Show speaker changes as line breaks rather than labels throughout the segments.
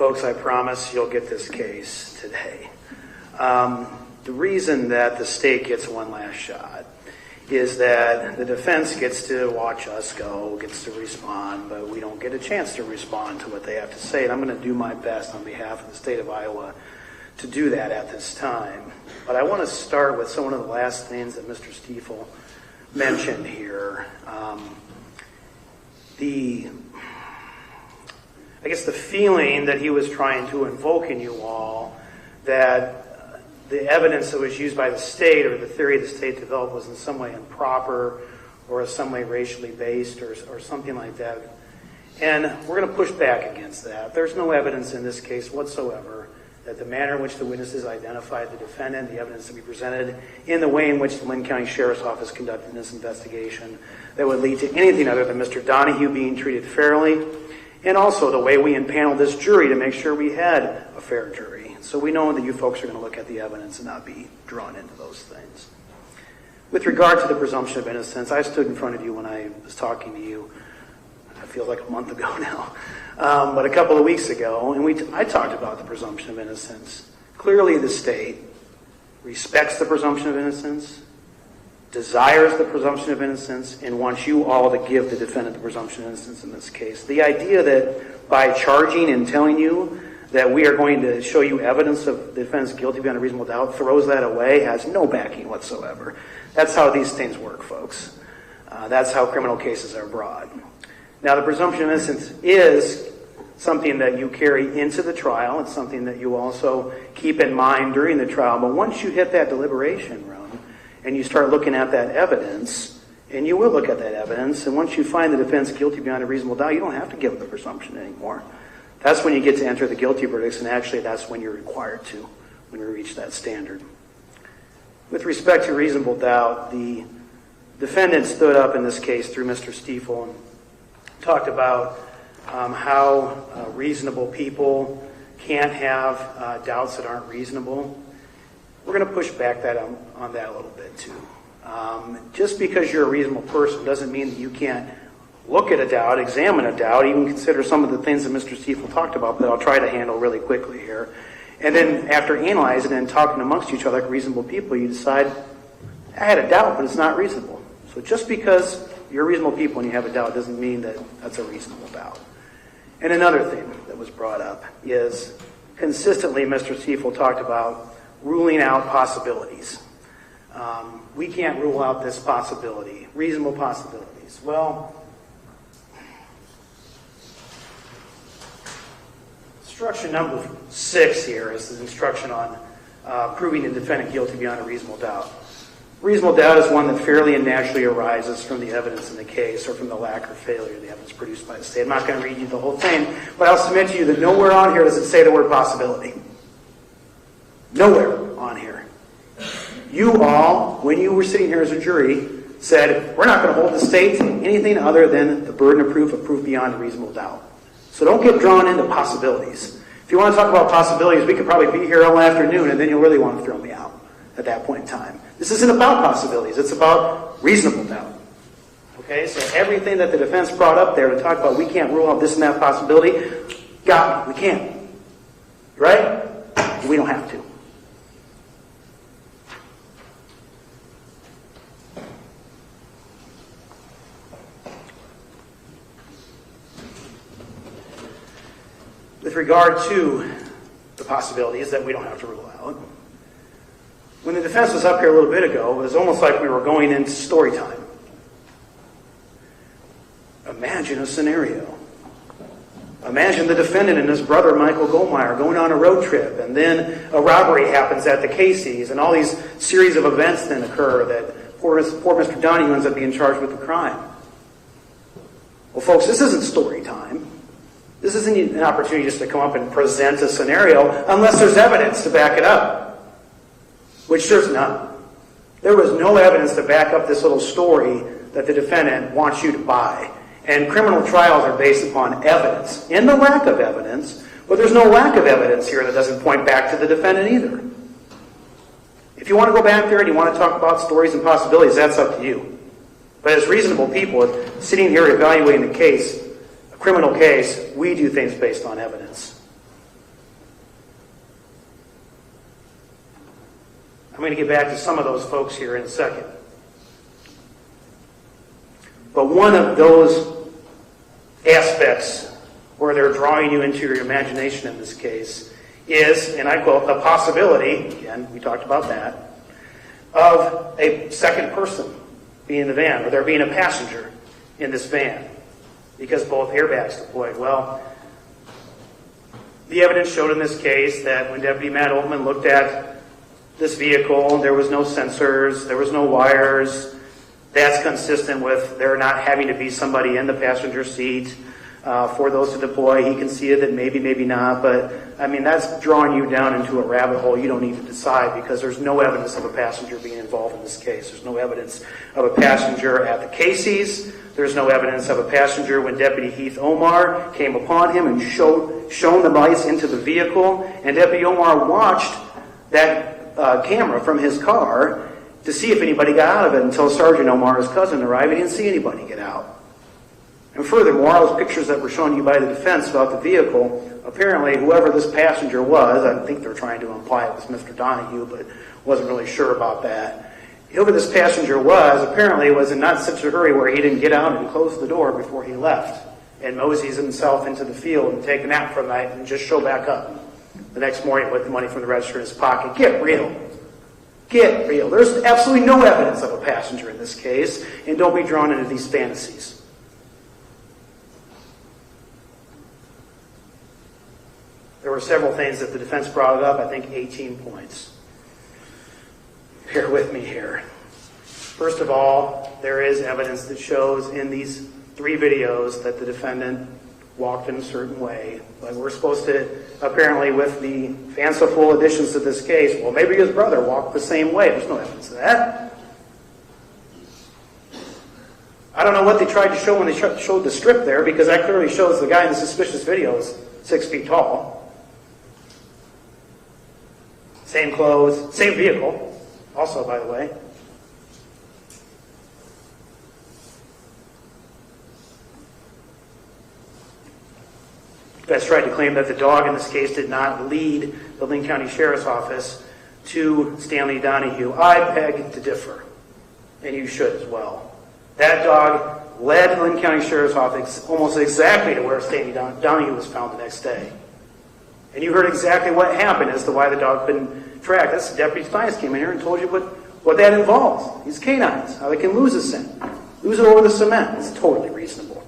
folks, I promise you'll get this case today. The reason that the state gets one last shot is that the defense gets to watch us go, gets to respond, but we don't get a chance to respond to what they have to say. And I'm going to do my best on behalf of the state of Iowa to do that at this time. But I want to start with some of the last things that Mr. Stiefel mentioned here. I guess the feeling that he was trying to invoke in you all that the evidence that was used by the state or the theory the state developed was in some way improper or in some way racially based or something like that. And we're going to push back against that. There's no evidence in this case whatsoever that the manner in which the witnesses identified the defendant, the evidence that we presented, in the way in which the Linn County Sheriff's Office conducted this investigation, that would lead to anything other than Mr. Donahue being treated fairly, and also the way we impaneled this jury to make sure we had a fair jury. So we know that you folks are going to look at the evidence and not be drawn into those things. With regard to the presumption of innocence, I stood in front of you when I was talking to you, it feels like a month ago now, but a couple of weeks ago, and I talked about the presumption of innocence. Clearly the state respects the presumption of innocence, desires the presumption of innocence, and wants you all to give the defendant the presumption of innocence in this case. The idea that by charging and telling you that we are going to show you evidence of the defendant's guilty beyond a reasonable doubt throws that away, has no backing whatsoever. That's how these things work, folks. That's how criminal cases are brought. Now, the presumption of innocence is something that you carry into the trial. It's something that you also keep in mind during the trial. But once you hit that deliberation room, and you start looking at that evidence, and you will look at that evidence, and once you find the defense guilty beyond a reasonable doubt, you don't have to give the presumption anymore. That's when you get to enter the guilty verdicts, and actually that's when you're required to, when you reach that standard. With respect to reasonable doubt, the defendant stood up in this case through Mr. Stiefel and talked about how reasonable people can't have doubts that aren't reasonable. We're going to push back on that a little bit too. Just because you're a reasonable person doesn't mean that you can't look at a doubt, examine a doubt, even consider some of the things that Mr. Stiefel talked about that I'll try to handle really quickly here. And then after analyzing and talking amongst each other like reasonable people, you decide, I had a doubt, but it's not reasonable. So just because you're reasonable people and you have a doubt doesn't mean that that's a reasonable doubt. And another thing that was brought up is consistently Mr. Stiefel talked about ruling out possibilities. We can't rule out this possibility, reasonable possibilities. Well, instruction number 6 here is the instruction on proving the defendant guilty beyond a reasonable doubt. Reasonable doubt is one that fairly and naturally arises from the evidence in the case or from the lack or failure of the evidence produced by the state. I'm not going to read you the whole thing, but I'll submit to you that nowhere on here does it say the word possibility. Nowhere on here. You all, when you were sitting here as a jury, said, we're not going to hold the state to anything other than the burden of proof beyond a reasonable doubt. So don't get drawn into possibilities. If you want to talk about possibilities, we could probably be here all afternoon, and then you'll really want to throw me out at that point in time. This isn't about possibilities. It's about reasonable doubt. Okay, so everything that the defense brought up there to talk about, we can't rule out this and that possibility, got me. We can't. Right? We don't have to. With regard to the possibilities that we don't have to rule out, when the defense was up here a little bit ago, it was almost like we were going into story time. Imagine a scenario. Imagine the defendant and his brother, Michael Goldmeyer, going on a road trip, and then a robbery happens at the Casey's, and all these series of events then occur that poor Mr. Donahue ends up being charged with the crime. Well, folks, this isn't story time. This isn't an opportunity just to come up and present a scenario unless there's evidence to back it up, which there's none. There was no evidence to back up this little story that the defendant wants you to buy. And criminal trials are based upon evidence. In the lack of evidence, but there's no lack of evidence here that doesn't point back to the defendant either. If you want to go back there and you want to talk about stories and possibilities, that's up to you. But as reasonable people, sitting here evaluating the case, a criminal case, we do things based on evidence. I'm going to get back to some of those folks here in a second. But one of those aspects where they're drawing you into your imagination in this case is, and I quote, a possibility, again, we talked about that, of a second person being in the van, or there being a passenger in this van, because both airbags deployed. Well, the evidence showed in this case that when Deputy Matt Altman looked at this vehicle, there was no sensors, there was no wires. That's consistent with there not having to be somebody in the passenger seat for those to deploy. He conceded that maybe, maybe not, but I mean, that's drawing you down into a rabbit hole you don't need to decide, because there's no evidence of a passenger being involved in this case. There's no evidence of a passenger at the Casey's. There's no evidence of a passenger when Deputy Heath Omar came upon him and shone the lights into the vehicle, and Deputy Omar watched that camera from his car to see if anybody got out of it until Sergeant Omar's cousin arrived. He didn't see anybody get out. And furthermore, all those pictures that were shown you by the defense about the vehicle, apparently whoever this passenger was, I think they're trying to imply it was Mr. Donahue, but wasn't really sure about that. Whoever this passenger was, apparently was in not such a hurry where he didn't get out and close the door before he left and moseys himself into the field and take a nap for the night and just show back up the next morning with the money from the register in his pocket. Get real. Get real. There's absolutely no evidence of a passenger in this case, and don't be drawn into these fantasies. There were several things that the defense brought up, I think 18 points. Bear with me here. First of all, there is evidence that shows in these 3 videos that the defendant walked in a certain way. But we're supposed to, apparently with the fanciful additions to this case, well, maybe his brother walked the same way. There's no evidence of that. I don't know what they tried to show when they showed the strip there, because that clearly shows the guy in the suspicious video is 6 feet tall. Same clothes, same vehicle, also, by the way. Defense tried to claim that the dog in this case did not lead the Linn County Sheriff's Office to Stanley Donahue. I beg to differ, and you should as well. That dog led the Linn County Sheriff's Office almost exactly to where Stanley Donahue was found the next day. And you heard exactly what happened as to why the dog couldn't track. That's Deputy Stiles came in here and told you what that involves. These canines, how they can lose a scent, lose it over the cement. It's totally reasonable.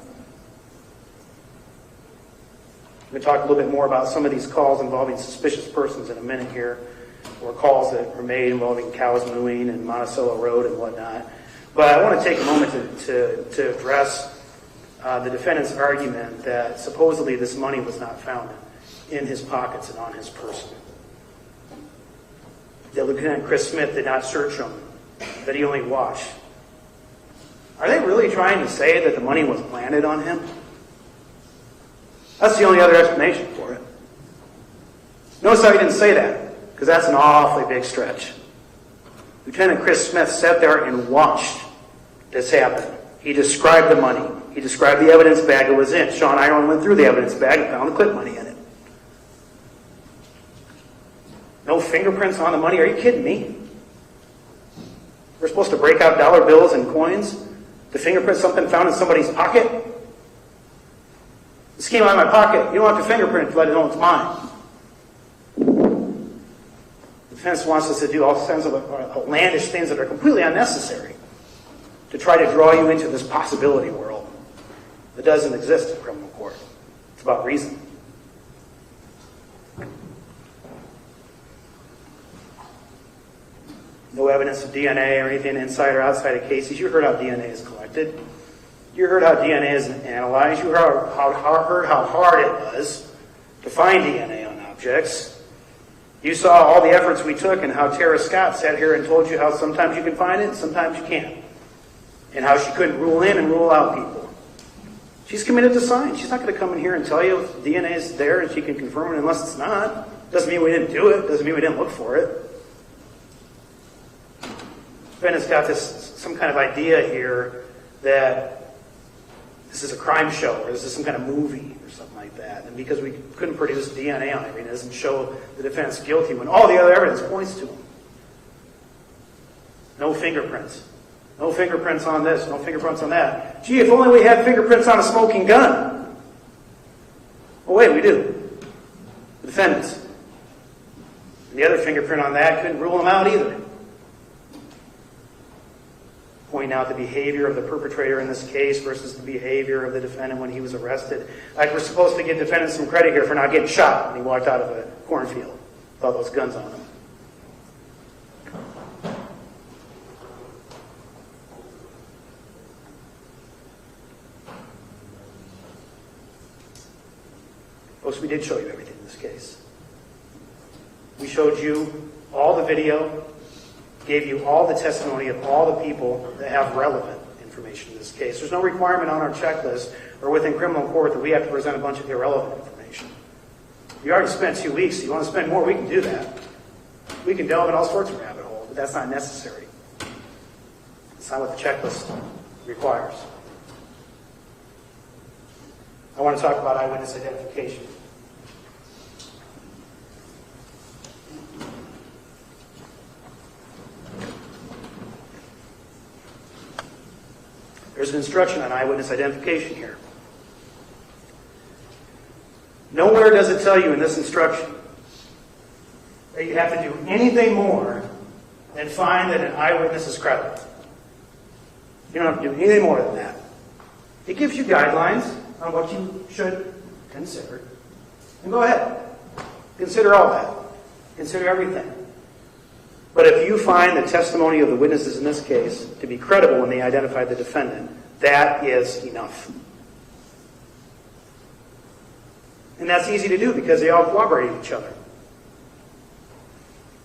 We're going to talk a little bit more about some of these calls involving suspicious persons in a minute here, or calls that were made involving cows mooing and Monticello Road and whatnot. But I want to take a moment to address the defendant's argument that supposedly this money was not found in his pockets and on his person. That Lieutenant Chris Smith did not search him, that he only watched. Are they really trying to say that the money was planted on him? That's the only other explanation for it. Notice how he didn't say that, because that's an awfully big stretch. Lieutenant Chris Smith sat there and watched this happen. He described the money. He described the evidence bag it was in. Sean Ireland went through the evidence bag and found the clip money in it. No fingerprints on the money? Are you kidding me? We're supposed to break out dollar bills and coins to fingerprint something found in somebody's pocket? This came out of my pocket. You don't have to fingerprint to let it know it's mine. The defense wants us to do all kinds of outlandish things that are completely unnecessary to try to draw you into this possibility world that doesn't exist in criminal court. It's about reason. No evidence of DNA or anything inside or outside of cases. You heard how DNA is collected. You heard how DNA is analyzed. You heard how hard it was to find DNA on objects. You saw all the efforts we took and how Tara Scott sat here and told you how sometimes you can find it and sometimes you can't. And how she couldn't rule in and rule out people. She's committed to science. She's not going to come in here and tell you if DNA is there and she can confirm it unless it's not. Doesn't mean we didn't do it. Doesn't mean we didn't look for it. Defendant's got some kind of idea here that this is a crime show or this is some kind of movie or something like that. And because we couldn't produce DNA on it, it doesn't show the defense guilty when all the other evidence points to him. No fingerprints. No fingerprints on this, no fingerprints on that. Gee, if only we had fingerprints on a smoking gun. Oh wait, we do. The defendants. And the other fingerprint on that couldn't rule them out either. Pointing out the behavior of the perpetrator in this case versus the behavior of the defendant when he was arrested. Like we're supposed to give defendants some credit here for not getting shot when he walked out of a cornfield with all those guns on him. Folks, we did show you everything in this case. We showed you all the video, gave you all the testimony of all the people that have relevant information in this case. There's no requirement on our checklist or within criminal court that we have to present a bunch of irrelevant information. You already spent 2 weeks. You want to spend more, we can do that. We can delve in all sorts of rabbit holes, but that's not necessary. It's not what the checklist requires. I want to talk about eyewitness identification. There's an instruction on eyewitness identification here. Nowhere does it tell you in this instruction that you have to do anything more than find that an eyewitness is credible. You don't have to do anything more than that. It gives you guidelines on what you should consider. And go ahead. Consider all that. Consider everything. But if you find the testimony of the witnesses in this case to be credible when they identified the defendant, that is enough. And that's easy to do because they all corroborated each other.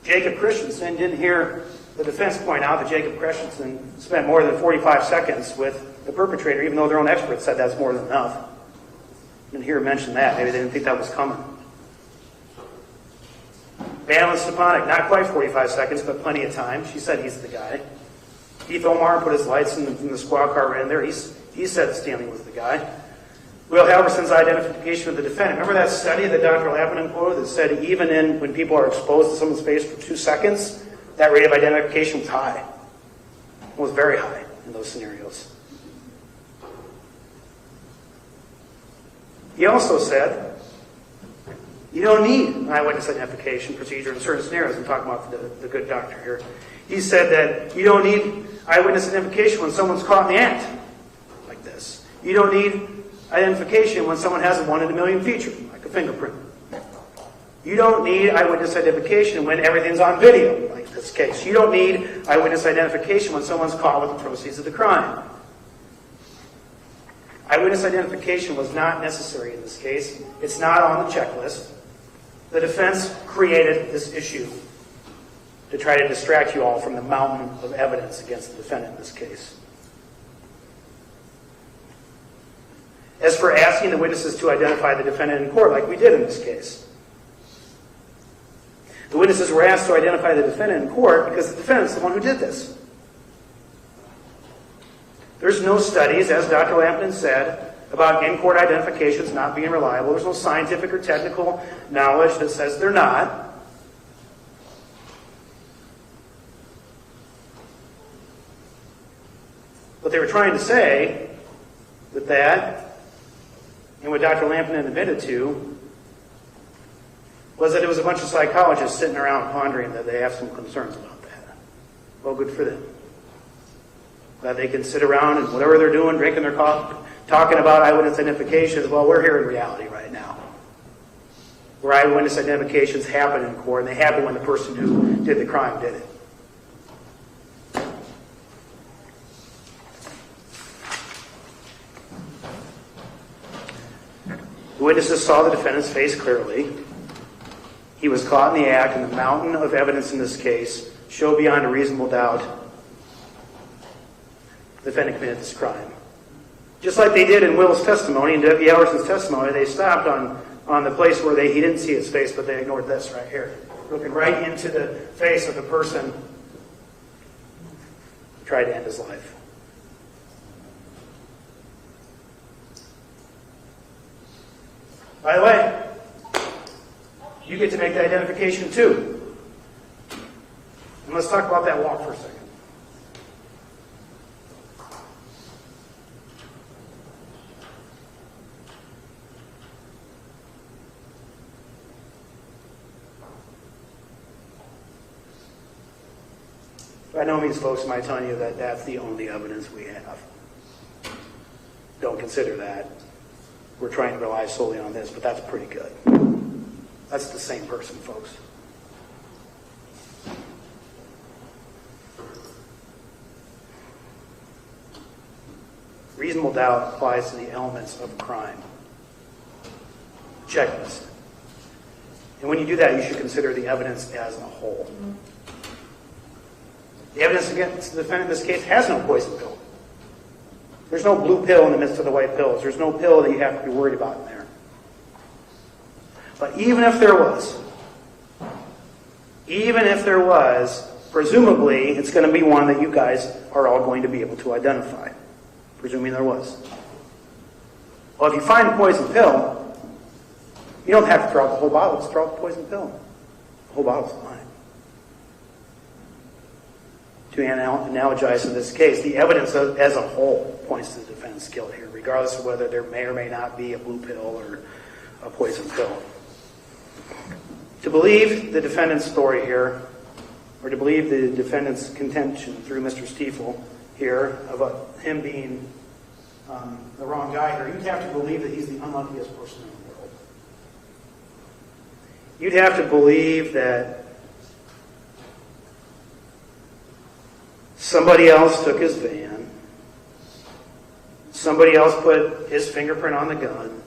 Jacob Christensen didn't hear the defense point out that Jacob Christensen spent more than 45 seconds with the perpetrator, even though their own experts said that's more than enough. Didn't hear him mention that. Maybe they didn't think that was coming. Madeline Stepanek, not quite 45 seconds, but plenty of time. She said he's the guy. Keith Omar put his lights in the squad car right in there. He said Stanley was the guy. Will Halverson's identification of the defendant. Remember that study that Dr. Lappinen quoted that said even when people are exposed to someone's face for 2 seconds, that rate of identification was high. It was very high in those scenarios. He also said, you don't need an eyewitness identification procedure in certain scenarios. I'm talking about the good doctor here. He said that you don't need eyewitness identification when someone's caught in the act, like this. You don't need identification when someone has a 1 in a million feature, like a fingerprint. You don't need eyewitness identification when everything's on video, like this case. You don't need eyewitness identification when someone's caught with the proceeds of the crime. Eyewitness identification was not necessary in this case. It's not on the checklist. The defense created this issue to try to distract you all from the mountain of evidence against the defendant in this case. As for asking the witnesses to identify the defendant in court, like we did in this case, the witnesses were asked to identify the defendant in court because the defendant's the one who did this. There's no studies, as Dr. Lampton said, about in-court identifications not being reliable. There's no scientific or technical knowledge that says they're not. What they were trying to say with that, and what Dr. Lampton admitted to, was that it was a bunch of psychologists sitting around pondering that they have some concerns about that. Well, good for them. That they can sit around and whatever they're doing, drinking their coffee, talking about eyewitness identifications. Well, we're here in reality right now, where eyewitness identifications happen in court, and they happen when the person who did the crime did it. The witnesses saw the defendant's face clearly. He was caught in the act, and the mountain of evidence in this case showed beyond a reasonable doubt the defendant committed this crime. Just like they did in Will's testimony, in W. Halverson's testimony, they stopped on the place where he didn't see his face, but they ignored this right here. Looking right into the face of the person who tried to end his life. By the way, you get to make the identification too. And let's talk about that walk for a second. By no means, folks, am I telling you that that's the only evidence we have. Don't consider that. We're trying to rely solely on this, but that's pretty good. That's the same person, folks. Reasonable doubt applies to the elements of crime. Checklist. And when you do that, you should consider the evidence as a whole. The evidence against the defendant in this case has no poison pill. There's no blue pill in the midst of the white pills. There's no pill that you have to be worried about in there. But even if there was, presumably it's going to be one that you guys are all going to be able to identify. Presuming there was. Well, if you find a poison pill, you don't have to throw out the whole bottle. Just throw out the poison pill. The whole bottle's fine. To analogize in this case, the evidence as a whole points to the defendant's guilt here, regardless of whether there may or may not be a blue pill or a poison pill. To believe the defendant's story here, or to believe the defendant's contention through Mr. Stiefel here about him being the wrong guy here, you'd have to believe that he's the unluckiest person in the world. You'd have to believe that somebody else took his van, somebody else put his fingerprint on the gun,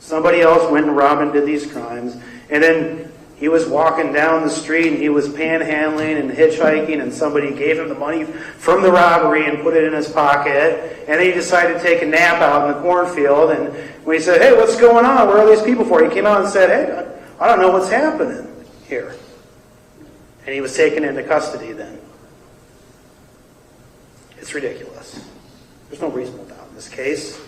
somebody else went and robbed and did these crimes, and then he was walking down the street and he was panhandling and hitchhiking, and somebody gave him the money from the robbery and put it in his pocket, and then he decided to take a nap out in the cornfield, and when he said, "Hey, what's going on? Where are these people for?" He came out and said, "Hey, I don't know what's happening here." And he was taken into custody then. It's ridiculous. There's no reasonable doubt in this case.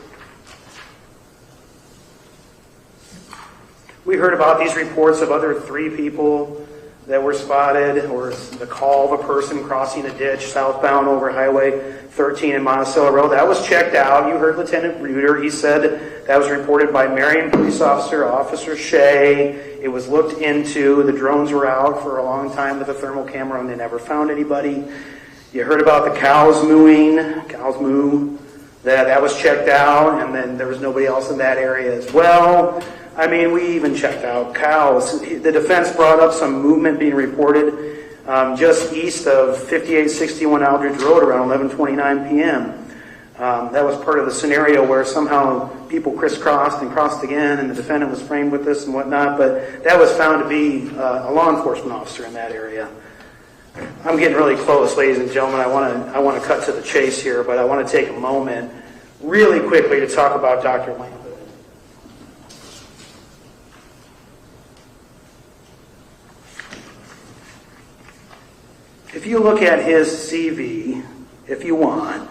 We heard about these reports of other 3 people that were spotted, or the call of a person crossing a ditch southbound over Highway 13 in Monticello Road. That was checked out. You heard Lieutenant Reuter. He said that was reported by Marion Police Officer, Officer Shea. It was looked into. The drones were out for a long time with a thermal camera, and they never found anybody. You heard about the cows moo. That was checked out, and then there was nobody else in that area as well. I mean, we even checked out cows. The defense brought up some movement being reported just east of 5861 Aldridge Road around 11:29 p.m. That was part of the scenario where somehow people crisscrossed and crossed again, and the defendant was framed with this and whatnot, but that was found to be a law enforcement officer in that area. I'm getting really close, ladies and gentlemen. I want to cut to the chase here, but I want to take a moment really quickly to talk about Dr. Linn. If you look at his CV, if you want,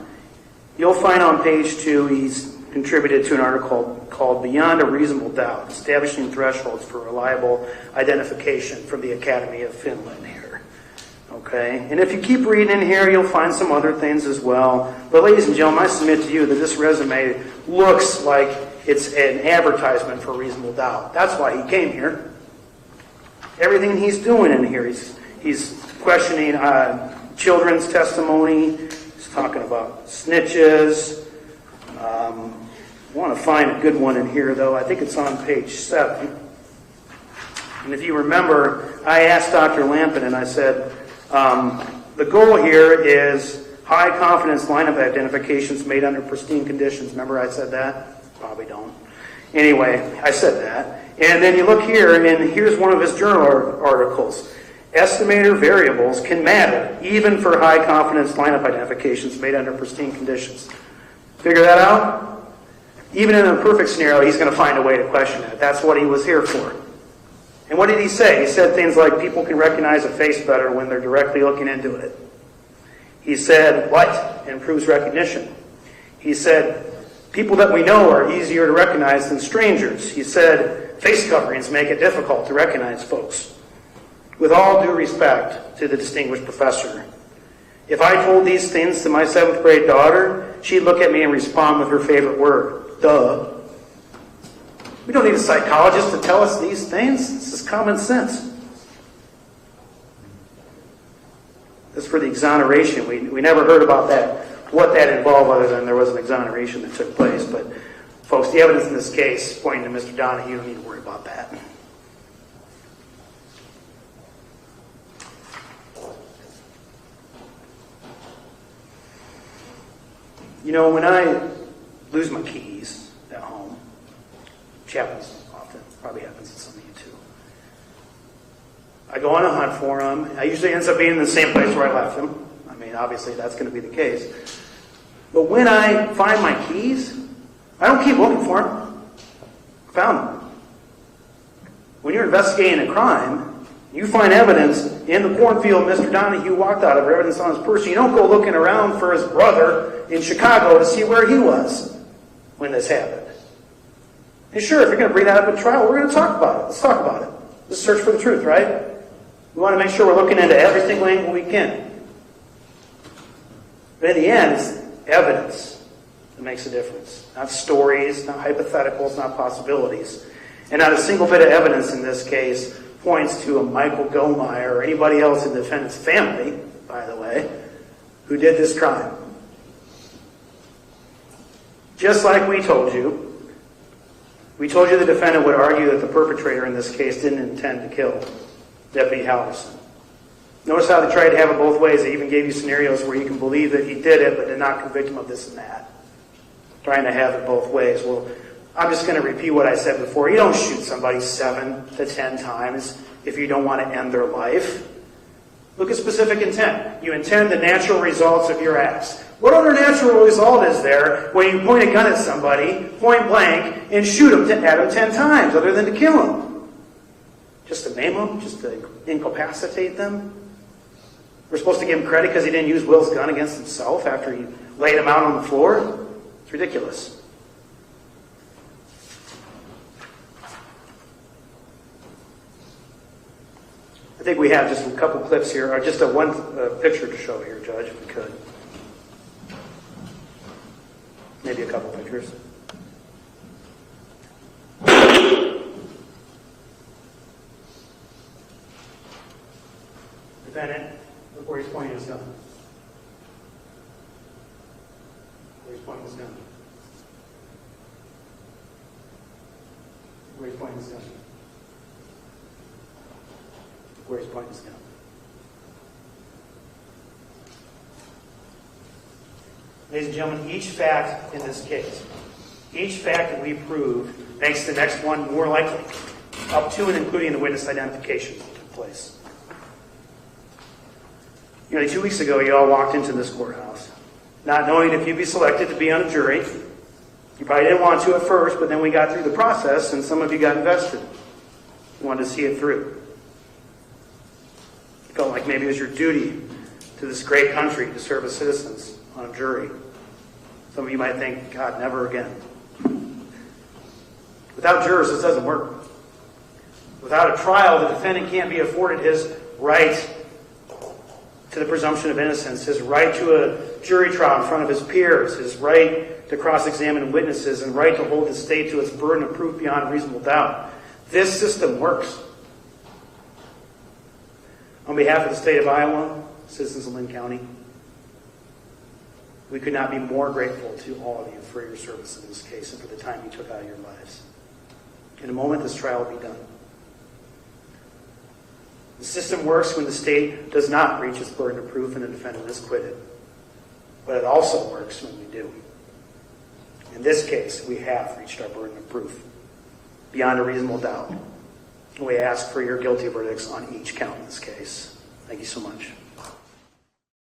you'll find on page 2 he's contributed to an article called Beyond a Reasonable Doubt, Establishing Thresholds for Reliable Identification from the Academy of Finland here. Okay? And if you keep reading in here, you'll find some other things as well. But ladies and gentlemen, I submit to you that this resume looks like it's an advertisement for reasonable doubt. That's why he came here. Everything he's doing in here, he's questioning children's testimony. He's talking about snitches. I want to find a good one in here, though. I think it's on page 7. And if you remember, I asked Dr. Lampin, and I said, the goal here is high confidence lineup identifications made under pristine conditions. Remember I said that? Probably don't. Anyway, I said that. And then you look here, and here's one of his journal articles. Estimator variables can matter, even for high confidence lineup identifications made under pristine conditions. Figure that out? Even in a perfect scenario, he's going to find a way to question it. That's what he was here for. And what did he say? He said things like, people can recognize a face better when they're directly looking into it. He said, light improves recognition. He said, people that we know are easier to recognize than strangers. He said, face coverings make it difficult to recognize folks. With all due respect to the distinguished professor, if I told these things to my 7th grade daughter, she'd look at me and respond with her favorite word, duh. We don't need a psychologist to tell us these things. This is common sense. That's for the exoneration. We never heard about that, what that involved, other than there was an exoneration that took place. But, folks, the evidence in this case pointing to Mr. Donahue, you don't need to worry about that. You know, when I lose my keys at home, which happens often, probably happens to some of you too, I go on a hunt for them. I usually ends up being in the same place where I left them. I mean, obviously that's going to be the case. But when I find my keys, I don't keep looking for them. I found them. When you're investigating a crime, you find evidence in the cornfield Mr. Donahue walked out of, or evidence on his person. You don't go looking around for his brother in Chicago to see where he was when this happened. And sure, if you're going to bring that up at trial, we're going to talk about it. Let's talk about it. Let's search for the truth, right? We want to make sure we're looking into every single angle we can. But in the end, it's evidence that makes a difference. Not stories, not hypotheticals, not possibilities. And not a single bit of evidence in this case points to a Michael Gomeyer or anybody else in the defendant's family, by the way, who did this crime. Just like we told you the defendant would argue that the perpetrator in this case didn't intend to kill Deputy Halverson. Notice how they tried to have it both ways. They even gave you scenarios where you can believe that he did it, but did not convict him of this and that. Trying to have it both ways. Well, I'm just going to repeat what I said before. You don't shoot somebody 7 to 10 times if you don't want to end their life. Look at specific intent. You intend the natural results of your acts. What other natural result is there when you point a gun at somebody, point blank, and shoot them at them 10 times, other than to kill them? Just to maim them? Just to incapacitate them? We're supposed to give him credit because he didn't use Will's gun against himself after he laid him out on the floor? It's ridiculous. I think we have just a couple clips here, or just one picture to show here, Judge, if we could. Maybe a couple pictures. Defendant, look where he's pointing his gun. Where he's pointing his gun. Where he's pointing his gun. Where he's pointing his gun. Ladies and gentlemen, each fact in this case, each fact that we prove makes the next one more likely, up to and including the witness identification that took place. Nearly 2 weeks ago, you all walked into this courthouse, not knowing if you'd be selected to be on a jury. You probably didn't want to at first, but then we got through the process and some of you got invested. You wanted to see it through. You felt like maybe it was your duty to this great country to serve as citizens on a jury. Some of you might think, God, never again. Without jurors, this doesn't work. Without a trial, the defendant can't be afforded his right to the presumption of innocence, his right to a jury trial in front of his peers, his right to cross-examine witnesses, and right to hold the state to its burden of proof beyond reasonable doubt. This system works. On behalf of the state of Iowa, citizens of Linn County, we could not be more grateful to all of you for your service in this case and for the time you took out of your lives. In a moment, this trial will be done. The system works when the state does not reach its burden of proof and the defendant is acquitted. But it also works when we do. In this case, we have reached our burden of proof beyond a reasonable doubt. And we ask for your guilty verdicts on each count in this case. Thank you so much.